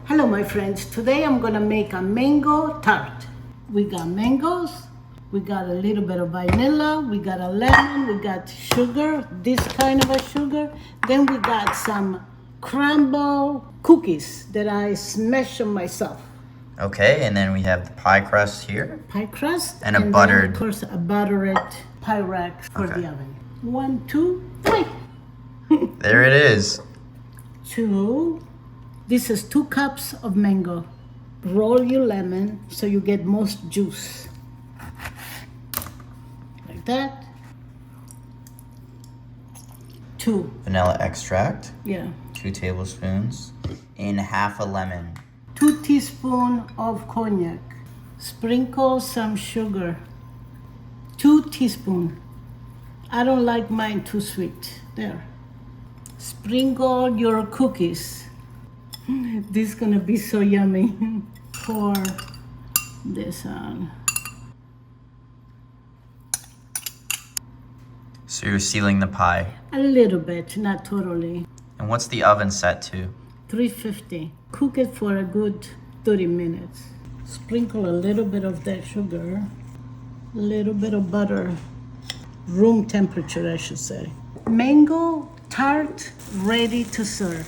Hello my friends, today I'm gonna make a mango tart. We got mangoes, we got a little bit of vanilla, we got a lemon, we got sugar, this kind of a sugar. Then we got some crumble cookies that I smashed them myself. Okay, and then we have the pie crust here. Pie crust. And a then, buttered. of course, a buttered pie rack for Okay. the oven. 1, 2, 3. There it is. 2. This is 2 cups of mango. Roll your lemon so you get most juice. Like that. 2. Vanilla extract, Yeah. 2 tablespoons, and half a lemon. 2 teaspoons of cognac. Sprinkle some sugar. 2 teaspoons. I don't like mine too sweet. There. Sprinkle your cookies. This is gonna be so yummy. Pour this on. So you're sealing the pie. A little bit, not totally. And what's the oven set to? 350. Cook it for a good 30 minutes. Sprinkle a little bit of that sugar, a little bit of butter, room temperature, I should say. Mango tart ready to serve.